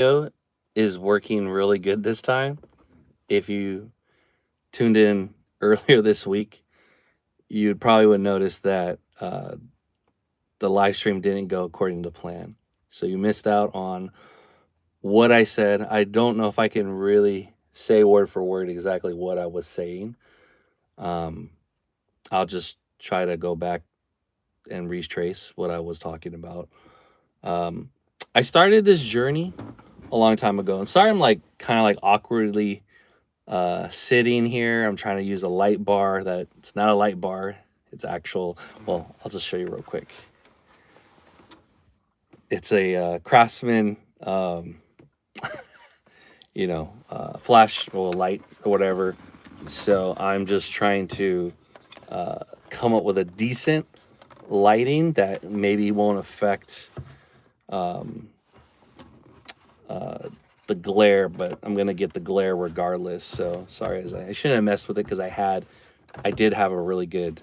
Video is working really good this time. If you tuned in earlier this week, you probably would notice that the live stream didn't go according to plan. So you missed out on what I said. I don't know if I can really say word for word exactly what I was saying. Um, I'll just try to go back and retrace what I was talking about. Um, I started this journey a long time ago. And sorry, I'm like kind of like awkwardly sitting here. I'm trying to use a light bar that it's not a light bar. It's actual, well, I'll just show you real quick. It's a Craftsman, flash or light or whatever. So I'm just trying to come up with a decent lighting that maybe won't affect um, the glare, but I'm gonna get the glare regardless. So sorry, I shouldn't have messed with it because I did have a really good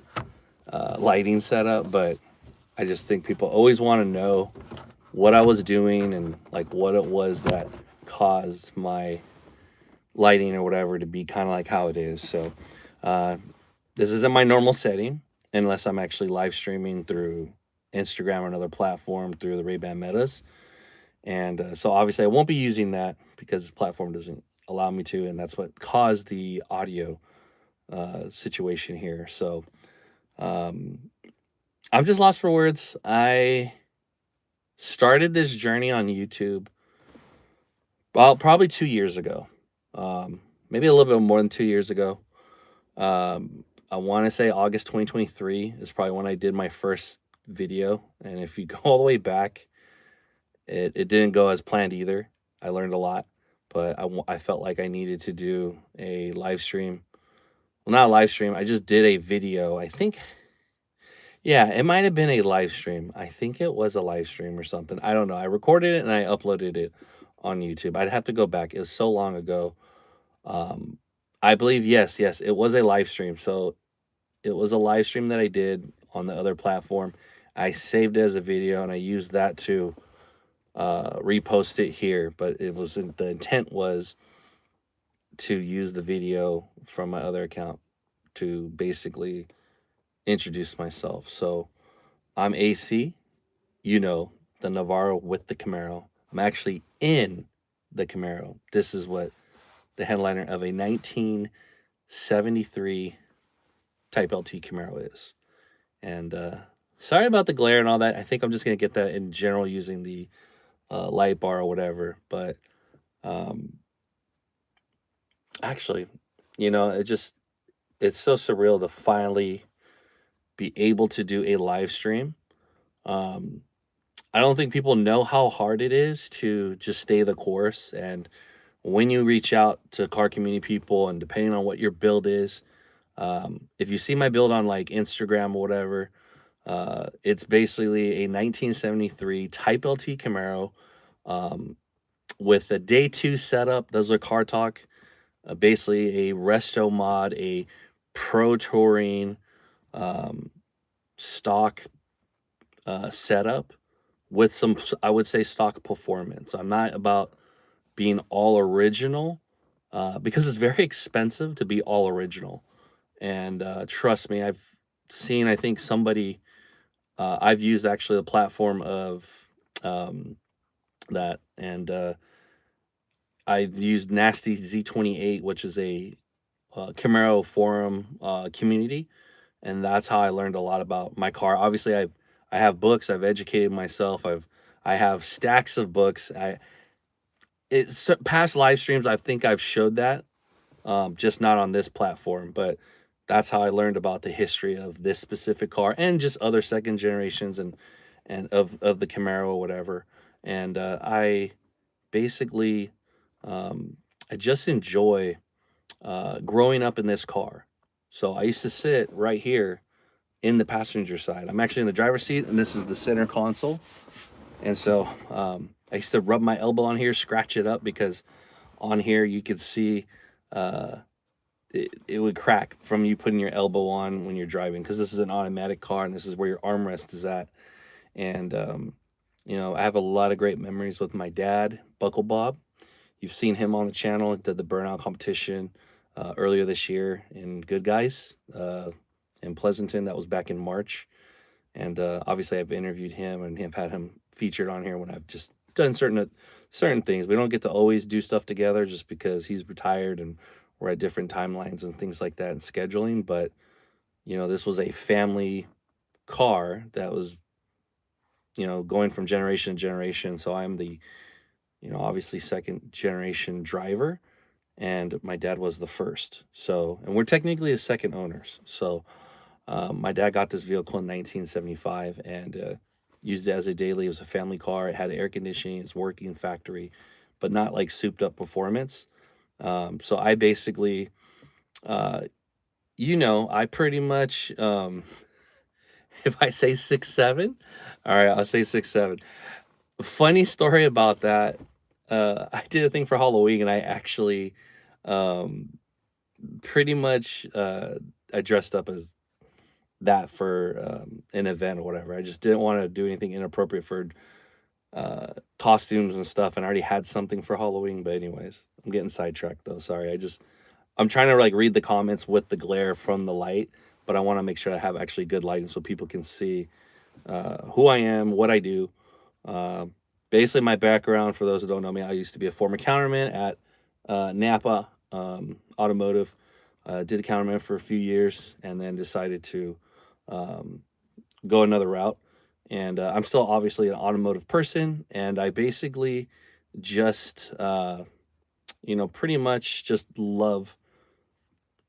lighting setup, but I just think people always want to know what I was doing and like what it was that caused my lighting or whatever to be kind of like how it is. So uh, this isn't my normal setting unless I'm actually live streaming through Instagram or another platform through the Ray-Ban Metas. And so obviously I won't be using that because this platform doesn't allow me to, and that's what caused the audio situation here. So um, I'm just lost for words. I started this journey on YouTube well, probably 2 years ago. Maybe a little bit more than 2 years ago. I want to say August 2023 is probably when I did my first video. And if you go all the way back, it didn't go as planned either. I learned a lot, but I felt like I needed to do a live stream. Well, not a live stream. I just did a video. I think, yeah, it might have been a live stream. I think it was a live stream or something. I don't know. I recorded it and I uploaded it on YouTube. I'd have to go back. It was so long ago. Um, I believe, yes, it was a live stream. So it was a live stream that I did on the other platform. I saved it as a video and I used that to repost it here, but it wasn't, the intent was to use the video from my other account to basically introduce myself. So I'm AC, the Navarro with the Camaro. I'm actually in the Camaro. This is what the headliner of a 1973 Type LT Camaro is. And sorry about the glare and all that. I think I'm just going to get that in general using the light bar or whatever. But um, actually, it's so surreal to finally be able to do a live stream. Um, I don't think people know how hard it is to just stay the course. And when you reach out to car community people, and depending on what your build is, if you see my build on like Instagram or whatever, it's basically a 1973 Type LT Camaro with a day two setup. Those are Car Talk. Basically a resto mod, a pro touring um, stock setup with some, I would say, stock performance. I'm not about being all original because it's very expensive to be all original. And trust me, I've seen, I think somebody, I've used actually the platform of um, that, and I've used Nasty Z28, which is a Camaro forum community, and that's how I learned a lot about my car. Obviously, I have books. I've educated myself. I have stacks of books. It's past live streams. I think I've showed that, just not on this platform. But that's how I learned about the history of this specific car and just other second generations and of the Camaro or whatever. And I basically I just enjoy growing up in this car. So I used to sit right here in the passenger side. I'm actually in the driver's seat, and this is the center console. And so I used to rub my elbow on here, scratch it up, because on here you could see uh, it would crack from you putting your elbow on when you're driving, because this is an automatic car and this is where your armrest is at. And I have a lot of great memories with my dad Buckle Bob. You've seen him on the channel. He did the burnout competition earlier this year in Good Guys in Pleasanton. That was back in March. And obviously, I've interviewed him and have had him featured on here when I've just done certain things. We don't get to always do stuff together just because he's retired and we're at different timelines and things like that and scheduling. But this was a family car that was going from generation to generation. So I'm the obviously second generation driver, and my dad was the first. So, and we're technically the second owners. So my dad got this vehicle in 1975 and used it as a daily. It was a family car. It had air conditioning. It's working factory, but not like souped up performance. So I basically, uh, I pretty much, if I say 6'7", all right, I'll say 6'7". Funny story about that. I did a thing for Halloween, and I actually, um, pretty much, I dressed up as that for an event or whatever. I just didn't want to do anything inappropriate for costumes and stuff, and I already had something for Halloween. But anyways, I'm getting sidetracked though. Sorry. I'm trying to like read the comments with the glare from the light, but I want to make sure I have actually good lighting so people can see who I am, what I do. Uh, Basically, my background, for those who don't know me, I used to be a former counterman at Napa Automotive. Did a counterman for a few years and then decided to um, go another route. And I'm still obviously an automotive person, and I basically just, pretty much just love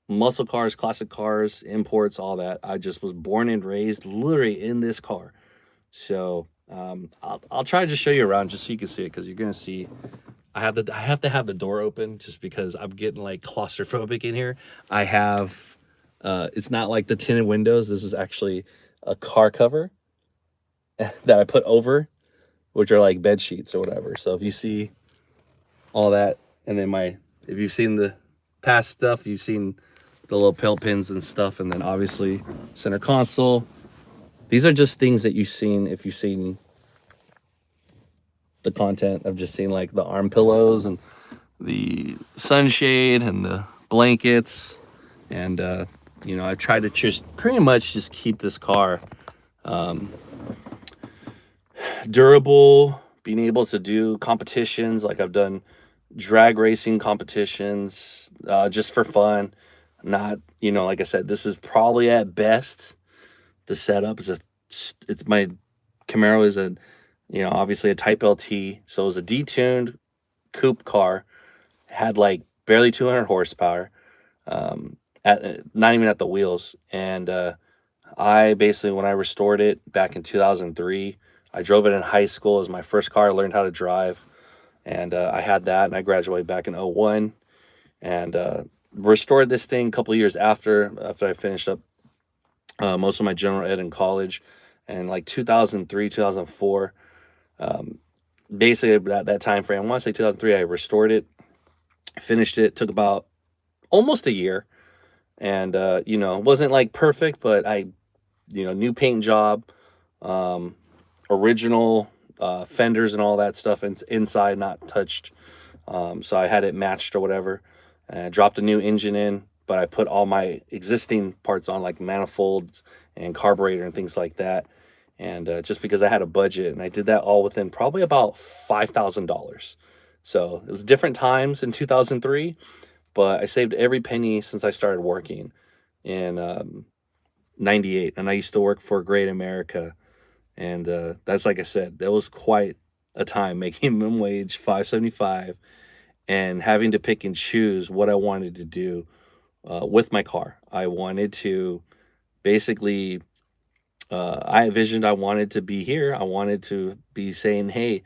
muscle cars, classic cars, imports, all that. I just was born and raised literally in this car. So I'll try to just show you around just so you can see it, because you're gonna see I have to have the door open just because I'm getting like claustrophobic in here. I have it's not like the tinted windows. This is actually a car cover that I put over, which are like bed sheets or whatever. So if you see all that, and then if you've seen the past stuff, you've seen the little pill pins and stuff, and then obviously center console. These are just things that you've seen if you've seen the content. I've just seen like the arm pillows and the sunshade and the blankets, and I try to just pretty much just keep this car durable, being able to do competitions. Like I've done drag racing competitions just for fun. Not, like I said, this is probably at best the setup is it's my Camaro is obviously a Type LT, so it was a detuned coupe car, had like barely 200 horsepower, at not even at the wheels. And I basically, when I restored it back in 2003, I drove it in high school. It was my first car. I learned how to drive, and I had that, and I graduated back in 01, and restored this thing a couple years after I finished up most of my general ed in college, and like 2003, 2004. Basically that time frame, I want to say 2003, I restored it, finished it, took about almost a year, and wasn't like perfect, but I new paint job, um original fenders and all that stuff inside, not touched. So I had it matched or whatever, and I dropped a new engine in, but I put all my existing parts on, like manifolds and carburetor and things like that. And just because I had a budget, and I did that all within probably about $5,000. So it was different times in 2003, but I saved every penny since I started working in 98. And I used to work for Great America. And that's, like I said, that was quite a time, making minimum wage, $5.75, and having to pick and choose what I wanted to do with my car. I wanted to basically, I envisioned I wanted to be here. I wanted to be saying, hey,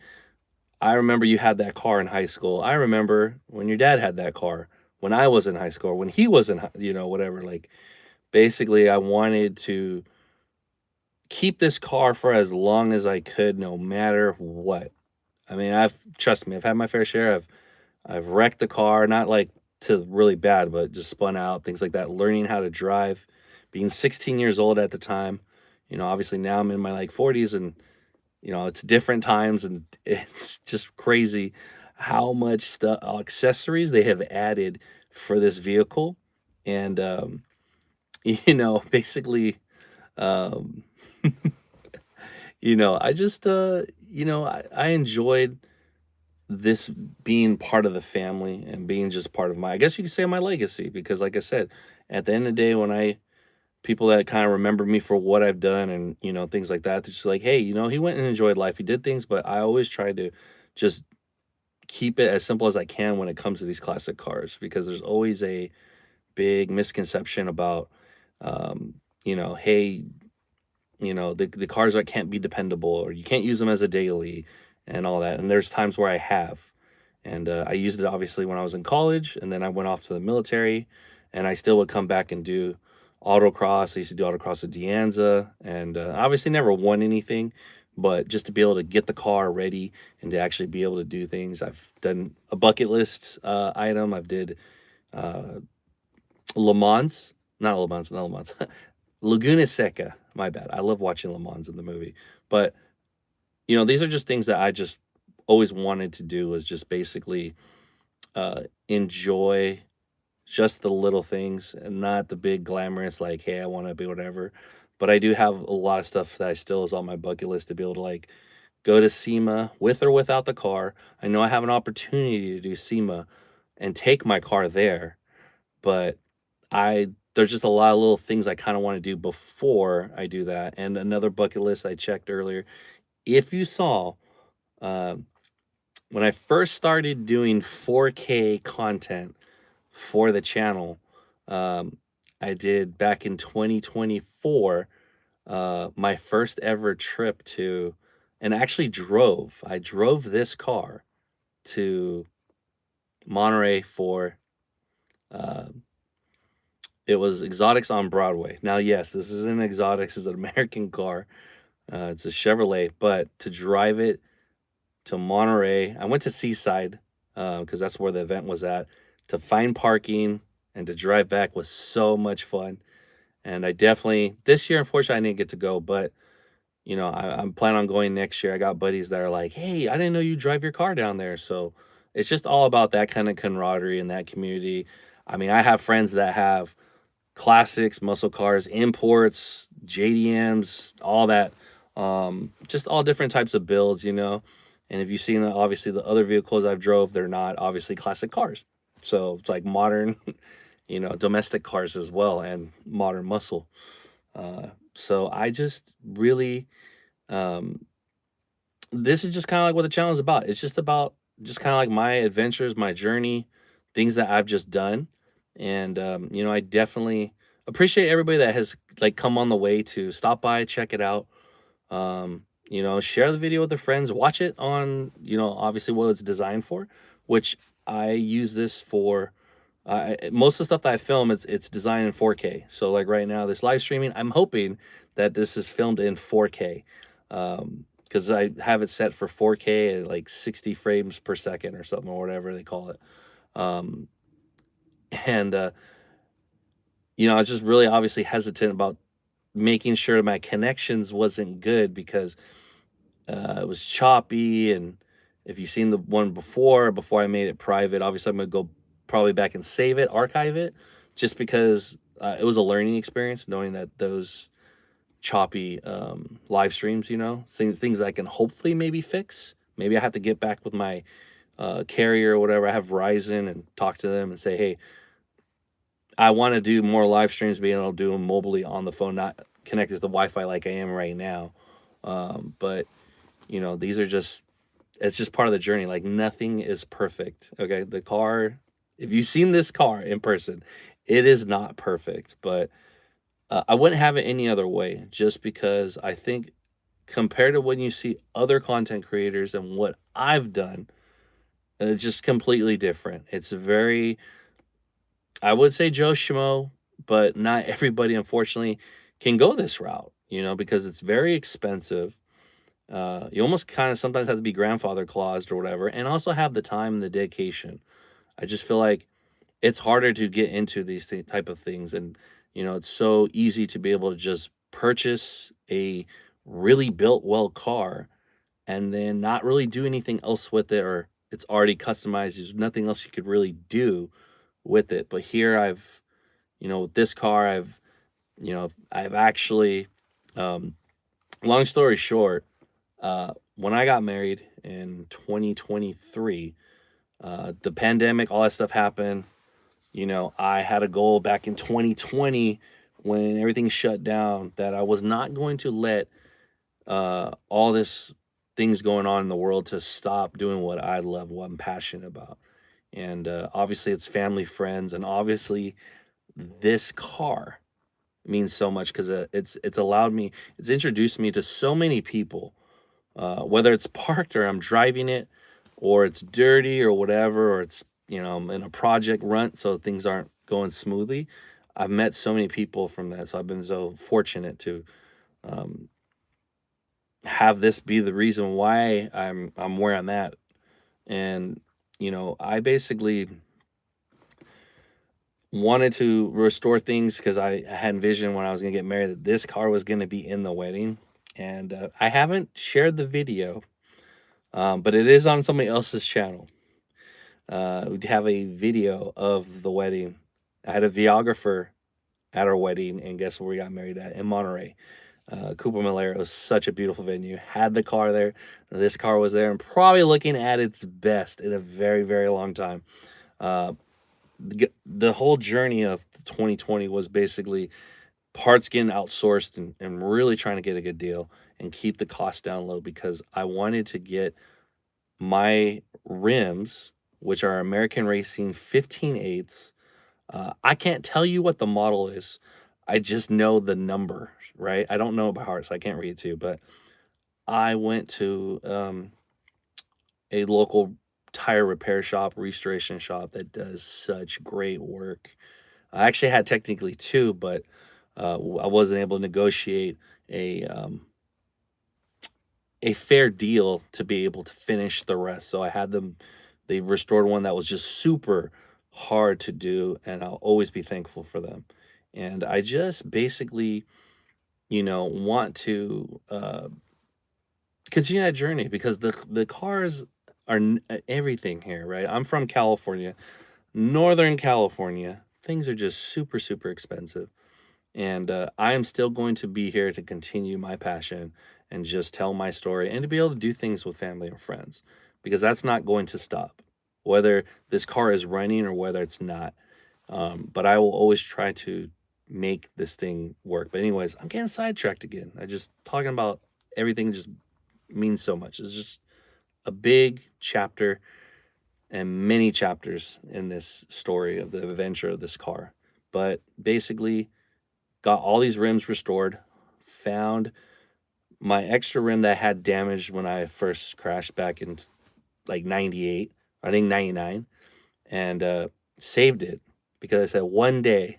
I remember you had that car in high school. I remember when your dad had that car when I was in high school, or when he was in, whatever. Like, basically, I wanted to keep this car for as long as I could, no matter what. I mean, trust me, I've had my fair share. I've wrecked the car, not like to really bad, but just spun out, things like that. Learning how to drive, being 16 years old at the time. Obviously now I'm in my like 40s, and it's different times, and it's just crazy how much stuff accessories they have added for this vehicle. And basically, um I just I enjoyed this being part of the family and being just part of my, I guess you could say, my legacy, because like I said, at the end of the day, when I people that kind of remember me for what I've done and things like that, they're just like, hey, he went and enjoyed life, he did things, but I always try to just keep it as simple as I can when it comes to these classic cars, because there's always a big misconception about hey, the cars that can't be dependable, or you can't use them as a daily and all that. And there's times where I have. And I used it obviously when I was in college, and then I went off to the military, and I still would come back and do autocross. I used to do autocross at Dianza, and obviously never won anything, but just to be able to get the car ready and to actually be able to do things. I've done a bucket list item. I've did uh, Le Mans, not Le Mans, not Le Mans, Laguna Seca. My bad. I love watching Le Mans in the movie, but these are just things that I just always wanted to do, was just basically enjoy just the little things and not the big glamorous, like, hey, I want to be whatever. But I do have a lot of stuff that I still is on my bucket list to be able to, like, go to SEMA with or without the car. I know I have an opportunity to do SEMA and take my car there, but there's just a lot of little things I kind of want to do before I do that. And another bucket list I checked earlier, if you saw, um, when I first started doing 4K content for the channel, um, I did back in 2024, my first ever trip to, and actually drove. I drove this car to Monterey for, uh, it was Exotics on Broadway. Now, yes, this isn't Exotics, it's an American car. It's a Chevrolet, but to drive it to Monterey. I went to Seaside because that's where the event was at. To find parking and to drive back was so much fun. And I definitely, this year, unfortunately, I didn't get to go, but I'm planning on going next year. I got buddies that are like, hey, I didn't know you drive your car down there. So it's just all about that kind of camaraderie and that community. I mean, I have friends that have classics, muscle cars, imports, JDMs, all that. Just all different types of builds, And if you've seen obviously the other vehicles I've drove, they're not obviously classic cars. So it's like modern, domestic cars as well, and modern muscle. So I just really, um, this is just kind of like what the channel is about. It's just about just kind of like my adventures, my journey, things that I've just done. And I definitely appreciate everybody that has like come on the way to stop by, check it out. Share the video with their friends, watch it on, obviously what it's designed for, which I use this for. Most of the stuff that I film is it's designed in 4K. So like right now, this live streaming, I'm hoping that this is filmed in 4K. Because I have it set for 4K at like 60 frames per second or something, or whatever they call it. Um, and I was just really obviously hesitant about making sure my connections wasn't good, because it was choppy. And if you've seen the one before I made it private, obviously I'm gonna go probably back and save it, archive it, just because it was a learning experience knowing that those choppy live streams, things that I can hopefully maybe fix. Maybe I have to get back with my carrier or whatever. I have Verizon, and talk to them and say, hey, I want to do more live streams, being able to do them mobilely on the phone, not connected to the Wi-Fi like I am right now. But these are just, it's just part of the journey. Like, nothing is perfect. Okay, the car. If you've seen this car in person, it is not perfect, but I wouldn't have it any other way. Just because I think, compared to when you see other content creators and what I've done, it's just completely different. It's very, I would say Joe Schmo, but not everybody, unfortunately, can go this route, because it's very expensive. You almost kind of sometimes have to be grandfather claused or whatever, and also have the time and the dedication. I just feel like it's harder to get into these type of things, and it's so easy to be able to just purchase a really built well car and then not really do anything else with it, or it's already customized. There's nothing else you could really do with it. But here I've, with this car, I've actually, um, long story short, when I got married in 2023, the pandemic, all that stuff happened. I had a goal back in 2020 when everything shut down that I was not going to let all this things going on in the world to stop doing what I love, what I'm passionate about. And obviously, it's family, friends, and obviously, this car means so much because it's allowed me, it's introduced me to so many people, whether it's parked or I'm driving it, or it's dirty or whatever, or it's I'm in a project run, so things aren't going smoothly. I've met so many people from that, so I've been so fortunate to um, have this be the reason why I'm where I'm at. And I basically wanted to restore things because I had envisioned when I was gonna get married that this car was gonna be in the wedding. And I haven't shared the video, but it is on somebody else's channel. We have a video of the wedding. I had a videographer at our wedding, and guess where we got married at? In Monterey. Cooper Malero is such a beautiful venue. Had the car there. This car was there and probably looking at its best in a very, very long time. Uh, the whole journey of 2020 was basically parts getting outsourced and really trying to get a good deal and keep the cost down low because I wanted to get my rims, which are American Racing 15/8. I can't tell you what the model is. I just know the number, right? I don't know it by heart, so I can't read it to you. But I went to a local tire repair shop, restoration shop that does such great work. I actually had technically two, but I wasn't able to negotiate a um, a fair deal to be able to finish the rest. So I had them. They restored one that was just super hard to do, and I'll always be thankful for them. And I just basically, want to continue that journey because the cars are everything here, right? I'm from California, Northern California. Things are just super, super expensive. And I am still going to be here to continue my passion and just tell my story and to be able to do things with family and friends because that's not going to stop, whether this car is running or whether it's not. But I will always try to make this thing work. But, anyways, I'm getting sidetracked again. I just talking about everything just means so much. It's just a big chapter and many chapters in this story of the adventure of this car. But basically, got all these rims restored, found my extra rim that had damaged when I first crashed back in like 98, I think 99, and saved it because I said one day,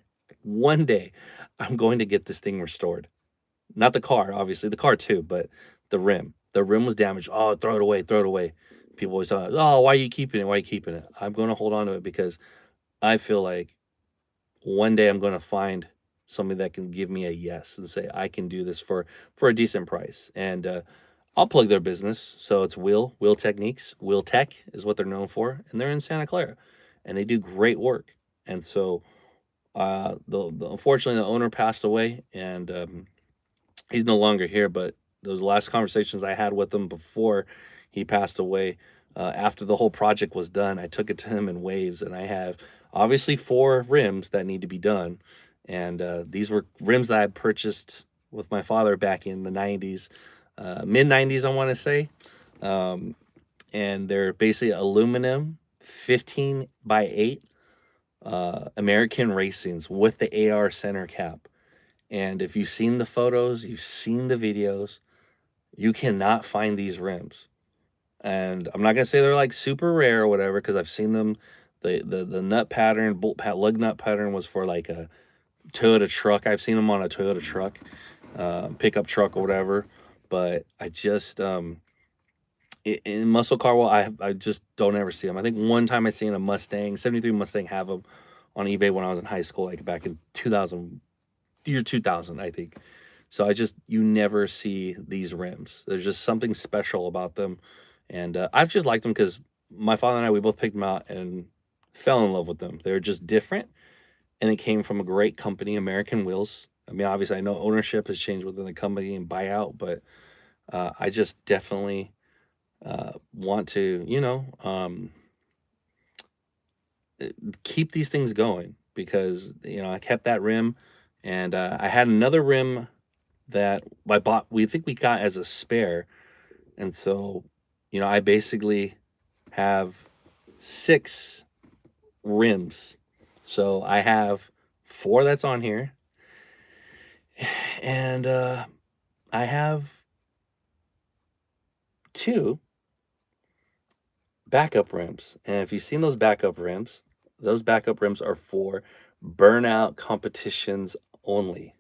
I'm going to get this thing restored. Not the car, obviously, the car too, but the rim. The rim was damaged. Oh, throw it away, throw it away. People always talk, oh, why are you keeping it? Why are you keeping it? I'm going to hold on to it because I feel like one day I'm going to find somebody that can give me a yes and say I can do this for a decent price. And I'll plug their business. So it's Wheel Techniques. Wheel Tech is what they're known for, and they're in Santa Clara, and they do great work. And so, unfortunately, the owner passed away, and he's no longer here. But those last conversations I had with him before he passed away, after the whole project was done, I took it to him in waves, and I have obviously 4 rims that need to be done, and these were rims that I purchased with my father back in the 90s, mid 90s, I want to say. Um, and they're basically aluminum 15/8 American Racings with the AR center cap. And if you've seen the photos, you've seen the videos, you cannot find these rims. And I'm not gonna say they're like super rare or whatever, because I've seen them. The nut pattern, lug nut pattern was for like a Toyota truck. I've seen them on a Toyota truck, pickup truck or whatever. But I just in muscle car world, I just don't ever see them. I think one time I seen a Mustang, 73 Mustang, have them on eBay when I was in high school, like back in 2000, year 2000, I think. So you never see these rims. There's just something special about them. And I've just liked them because my father and I, we both picked them out and fell in love with them. They're just different, and it came from a great company, American Wheels. I mean, obviously, I know ownership has changed within the company and buyout, but I just definitely want to, keep these things going because I kept that rim, and I had another rim that I bought. We think we got as a spare, and so I basically have 6 rims. So I have 4 that's on here, and I have 2 backup rims. And if you've seen those backup rims are for burnout competitions only.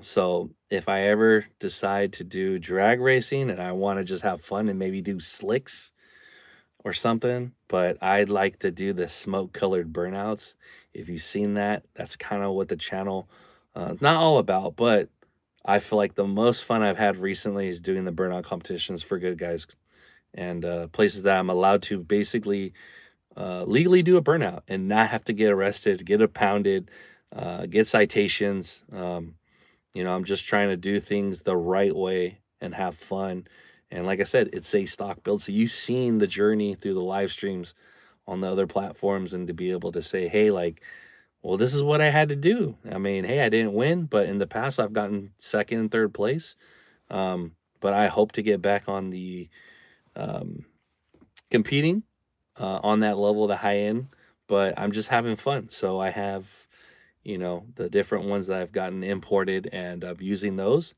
So if I ever decide to do drag racing and I want to just have fun and maybe do slicks or something, but I'd like to do the smoke colored burnouts. If you've seen that, that's kind of what the channel not all about, but I feel like the most fun I've had recently is doing the burnout competitions for good guys and places that I'm allowed to basically legally do a burnout and not have to get arrested, get impounded, get citations. I'm just trying to do things the right way and have fun. And like I said, it's a stock build. So you've seen the journey through the live streams on the other platforms, and to be able to say, hey, like, well, this is what I had to do. I mean, hey, I didn't win, but in the past I've gotten second and third place. But I hope to get back on the um, competing on that level, the high end. But I'm just having fun. So I have, the different ones that I've gotten imported, and I'm using those.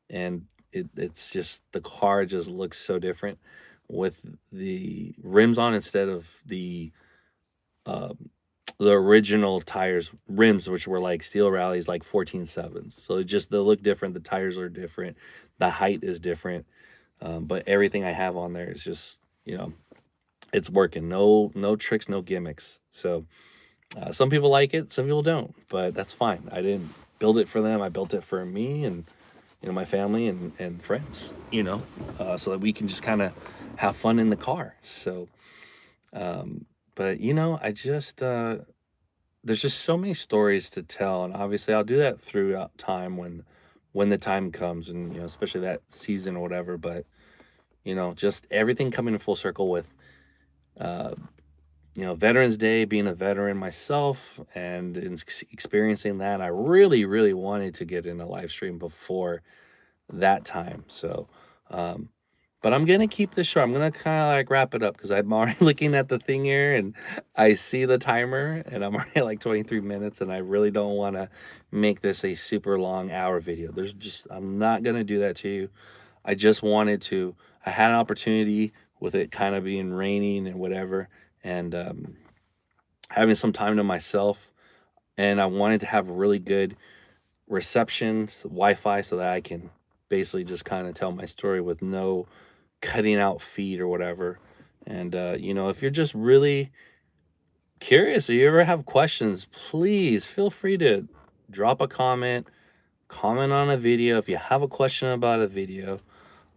And it's just the car just looks so different with the rims on instead of um, the original tires rims, which were like steel rallies, like 14.7s. So they look different. The tires are different. The height is different. But everything I have on there is just it's working. No tricks, no gimmicks. So some people like it, some people don't, but that's fine. I didn't build it for them. I built it for me and my family and friends. So that we can just kind of have fun in the car. So, but I just there's just so many stories to tell, and obviously I'll do that throughout time when the time comes, and especially that season or whatever. But just everything coming in full circle with uh, Veterans Day, being a veteran myself, and experiencing that, I really, really wanted to get in a live stream before that time. So, um, but I'm gonna keep this short. I'm gonna kind of like wrap it up because I'm already looking at the thing here and I see the timer and I'm already at like 23 minutes, and I really don't want to make this a super long hour video. I'm not gonna do that to you. I just wanted to. I had an opportunity with it kind of being raining and whatever, and having some time to myself, and I wanted to have really good reception, Wi-Fi, so that I can basically just kind of tell my story with no cutting out feed or whatever. And if you're just really curious or you ever have questions, please feel free to drop a comment on a video if you have a question about a video.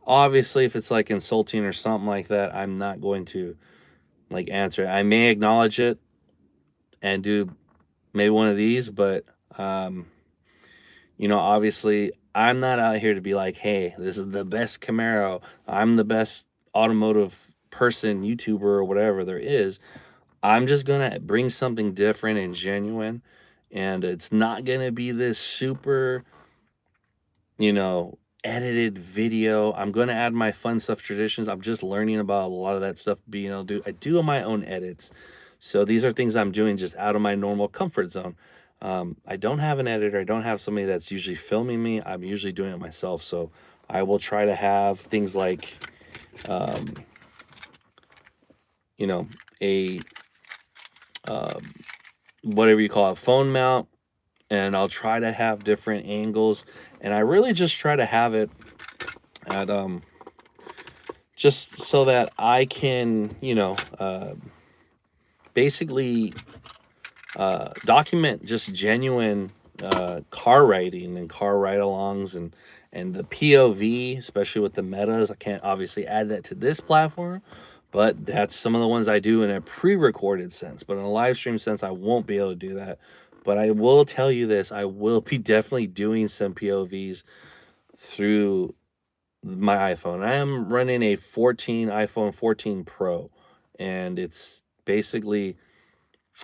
Obviously, if it's like insulting or something like that, I'm not going to like answer it. I may acknowledge it and do maybe one of these, but obviously I'm not out here to be like, hey, this is the best Camaro. I'm the best automotive person, YouTuber, or whatever there is. I'm just gonna bring something different and genuine, and it's not gonna be this super, edited video. I'm gonna add my fun stuff, traditions. I'm just learning about a lot of that stuff. I do my own edits, so these are things I'm doing just out of my normal comfort zone. I don't have an editor. I don't have somebody that's usually filming me. I'm usually doing it myself. So I will try to have things like, um, a whatever you call it, phone mount, and I'll try to have different angles, and I really just try to have it at just so that I can basically document just genuine car riding and car ride-alongs and the POV, especially with the metas. I can't obviously add that to this platform, but that's some of the ones I do in a pre-recorded sense. But in a live stream sense, I won't be able to do that. But I will tell you this: I will be definitely doing some POVs through my iPhone. I am running a iPhone 14 Pro, and it's basically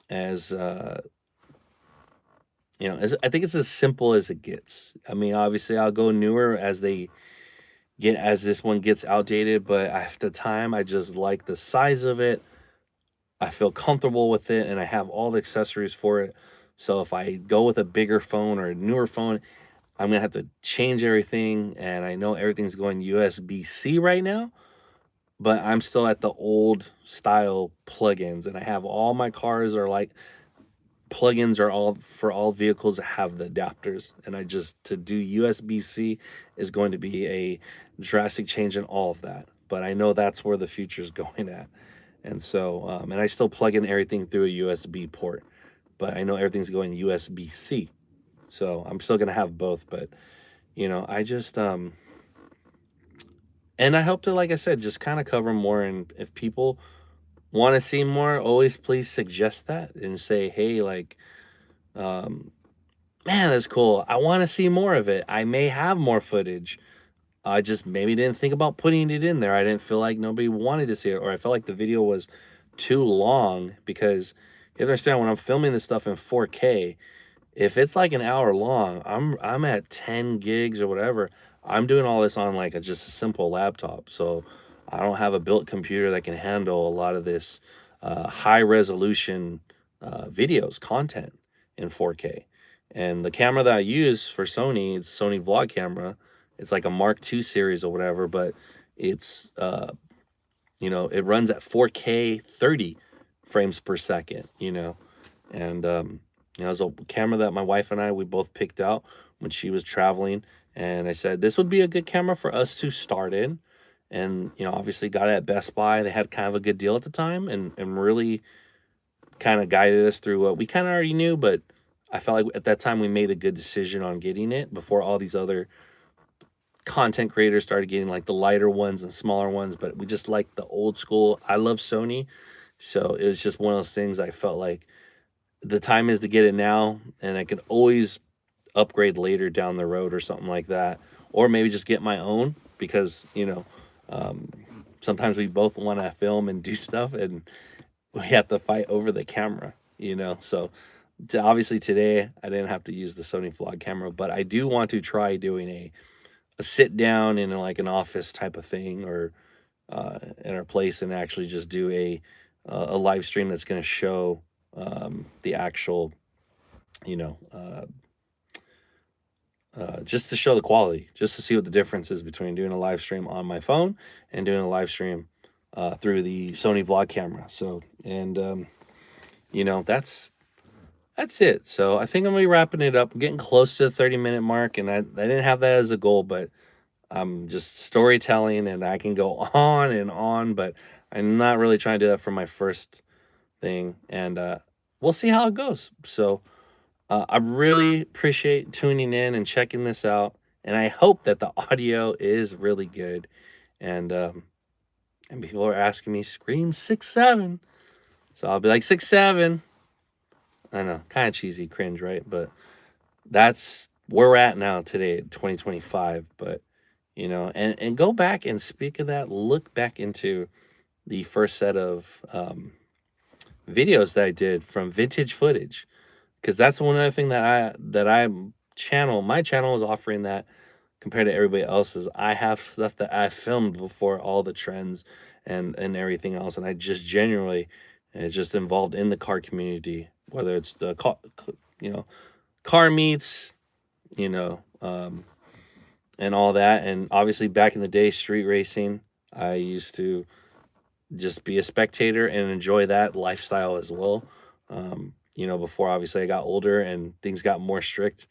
as I think it's as simple as it gets. I mean, obviously, I'll go newer as this one gets outdated, but at the time, I just like the size of it. I feel comfortable with it, and I have all the accessories for it. So if I go with a bigger phone or a newer phone, I'm gonna have to change everything, and I know everything's going USB-C right now, but I'm still at the old style plugins, and I have all my cars are like plugins are all for all vehicles that have the adapters, and I just to do USB-C is going to be a drastic change in all of that. But I know that's where the future is going at, and so and I still plug in everything through a USB port, but I know everything's going USB-C, so I'm still gonna have both. But I just and I hope to, like I said, just kind of cover more. And if people want to see more, always please suggest that and say, hey, like, um, man, that's cool. I want to see more of it. I may have more footage. I just maybe didn't think about putting it in there. I didn't feel like nobody wanted to see it, or I felt like the video was too long because you understand when I'm filming this stuff in 4K, if it's like an hour long, I'm at 10 gigs or whatever. I'm doing all this on like just a simple laptop. So I don't have a built computer that can handle a lot of this high resolution videos, content in 4K. And the camera that I use for Sony is Sony vlog camera. It's like a Mark II series or whatever, but it's it runs at 4K 30 frames per second, and it was a camera that my wife and we both picked out when she was traveling, and I said this would be a good camera for us to start in, and obviously got it at Best Buy. They had kind of a good deal at the time, and really kind of guided us through what we kind of already knew, but I felt like at that time we made a good decision on getting it before all these other content creators started getting like the lighter ones and smaller ones, but we just like the old school. I love Sony, so it was just one of those things. I felt like the time is to get it now, and I could always upgrade later down the road or something like that, or maybe just get my own because um, sometimes we both want to film and do stuff, and we have to fight over the camera. So obviously today I didn't have to use the Sony vlog camera, but I do want to try doing a sit down in like an office type of thing, or in our place, and actually just do a live stream that's going to show the actual, you know, just to show the quality, just to see what the difference is between doing a live stream on my phone and doing a live stream through the Sony vlog camera. So, and that's it. So I think I'm gonna be wrapping it up. We're getting close to the 30-minute mark, and I didn't have that as a goal, but I'm just storytelling, and I can go on and on, but I'm not really trying to do that for my first thing, and we'll see how it goes. So I really appreciate tuning in and checking this out, and I hope that the audio is really good. And people are asking me, "Scream 6'7", so I'll be like 6'7". I know, kind of cheesy, cringe, right? But that's where we're at now today, 2025. But and go back and speak of that. Look back into the first set of videos that I did from vintage footage, because that's one other thing my channel is offering that compared to everybody else's. I have stuff that I filmed before all the trends and everything else, and I just genuinely just involved in the car community, whether it's the car meets, you know, um, and all that. And obviously, back in the day, street racing, I used to just be a spectator and enjoy that lifestyle as well. Before obviously I got older and things got more strict.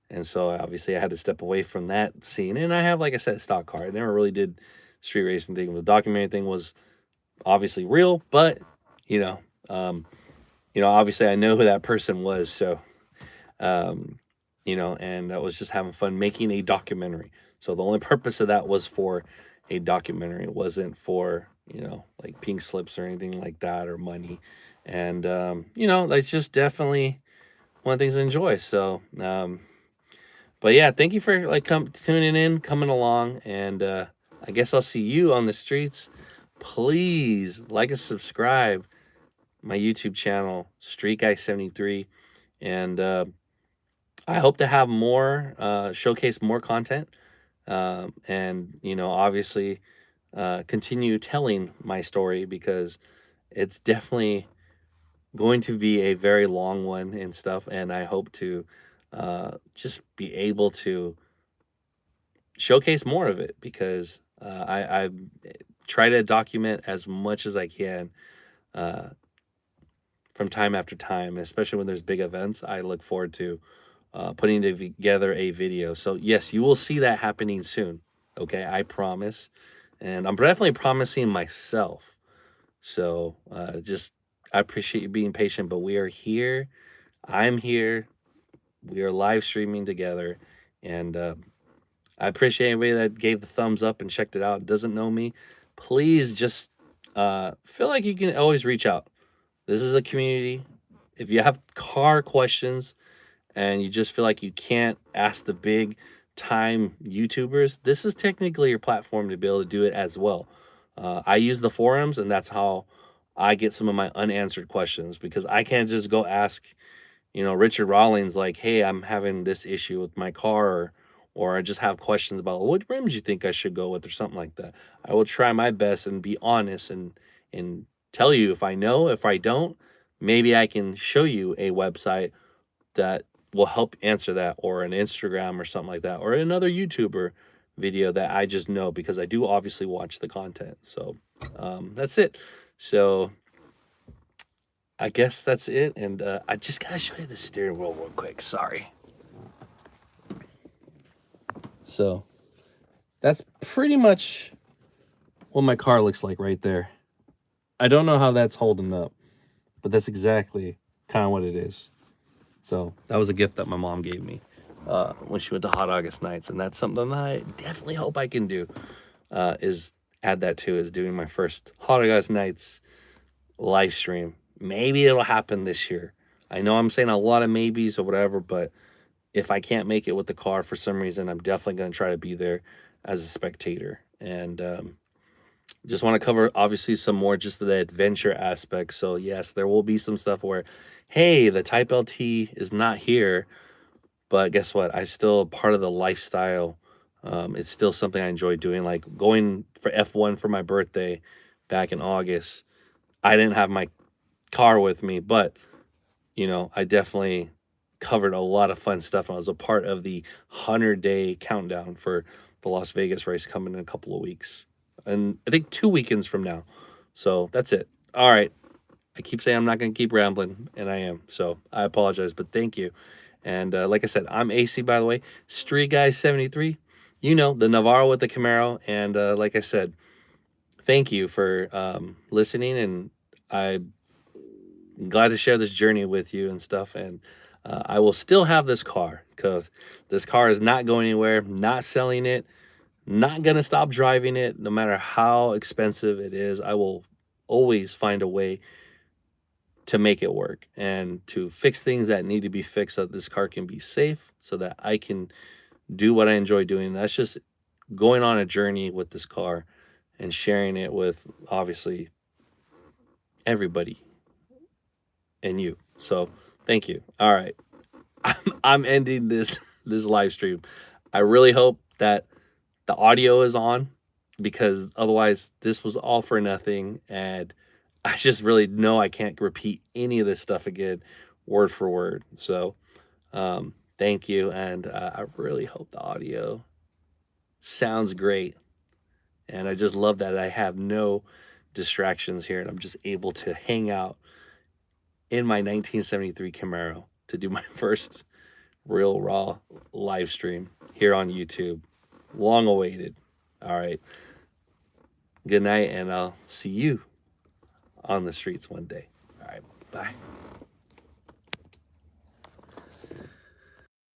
And so obviously I had to step away from that scene. And I have, like I said, a stock car. I never really did street racing thing. The documentary thing was obviously real, but you know, um, obviously I know who that person was. So um you know, and I was just having fun making a documentary. So the only purpose of that was for a documentary. It wasn't for, you know, like pink slips or anything like that or money. And you know, that's just definitely one of the things I enjoy. So but yeah, thank you for like tuning in, coming along, and I guess I'll see you on the streets. Please like and subscribe my YouTube channel, StreetGuy73, and I hope to have more, showcase more content, and you know, obviously, continue telling my story because it's definitely going to be a very long one and stuff. And I hope to just be able to showcase more of it because I try to document as much as I can uh, from time after time, especially when there's big events. I look forward to putting together a video. So yes, you will see that happening soon. Okay, I promise, and I'm definitely promising myself. So just I appreciate you being patient, but we are here. I'm here. We are live streaming together, and I appreciate anybody that gave the thumbs up and checked it out. Doesn't know me, please just feel like you can always reach out. This is a community. If you have car questions and you just feel like you can't ask the big time YouTubers, this is technically your platform to be able to do it as well. I use the forums, and that's how I get some of my unanswered questions because I can't just go ask, you know, Richard Rawlings, like, hey, I'm having this issue with my car, or I just have questions about what rims you think I should go with, or something like that. I will try my best and be honest and tell you if I know. If I don't, maybe I can show you a website that will help answer that, or an Instagram or something like that, or another YouTuber video that I just know because I do obviously watch the content. So that's it. So I guess that's it. And I just gotta show you the steering wheel real quick. Sorry. So that's pretty much what my car looks like right there. I don't know how that's holding up, but that's exactly kind of what it is. So that was a gift that my mom gave me when she went to Hot August Nights, and that's something that I definitely hope I can do. Is add that to is doing my first Hot August Nights live stream. Maybe it'll happen this year. I know I'm saying a lot of maybes or whatever, but if I can't make it with the car for some reason, I'm definitely going to try to be there as a spectator. And just want to cover obviously some more just the adventure aspect. So yes, there will be some stuff where, hey, the Type LT is not here, but guess what? I still part of the lifestyle. It's still something I enjoy doing, like going for F1 for my birthday back in August. I didn't have my car with me, but you know, I definitely covered a lot of fun stuff. I was a part of the 100-day countdown for the Las Vegas race coming in a couple of weeks. And I think 2 weekends from now. So that's it. All right. I keep saying I'm not going to keep rambling, and I am. So I apologize, but thank you. And like I said, I'm AC, by the way. Street Guy 73. You know, the Navarro with the Camaro. And like I said, thank you for listening. And I'm glad to share this journey with you and stuff. And I will still have this car because this car is not going anywhere, not selling it, not going to stop driving it, no matter how expensive it is. I will always find a way to make it work and to fix things that need to be fixed so that this car can be safe, so that I can do what I enjoy doing. That's just going on a journey with this car and sharing it with obviously everybody and you. So thank you. All right. I'm ending this live stream. I really hope that the audio is on because otherwise this was all for nothing, and I just really know I can't repeat any of this stuff again word for word. So thank you, and I really hope the audio sounds great. And I just love that I have no distractions here and I'm just able to hang out in my 1973 Camaro to do my first real raw live stream here on YouTube. Long awaited. All right. Good night, and I'll see you on the streets one day. All right. Bye.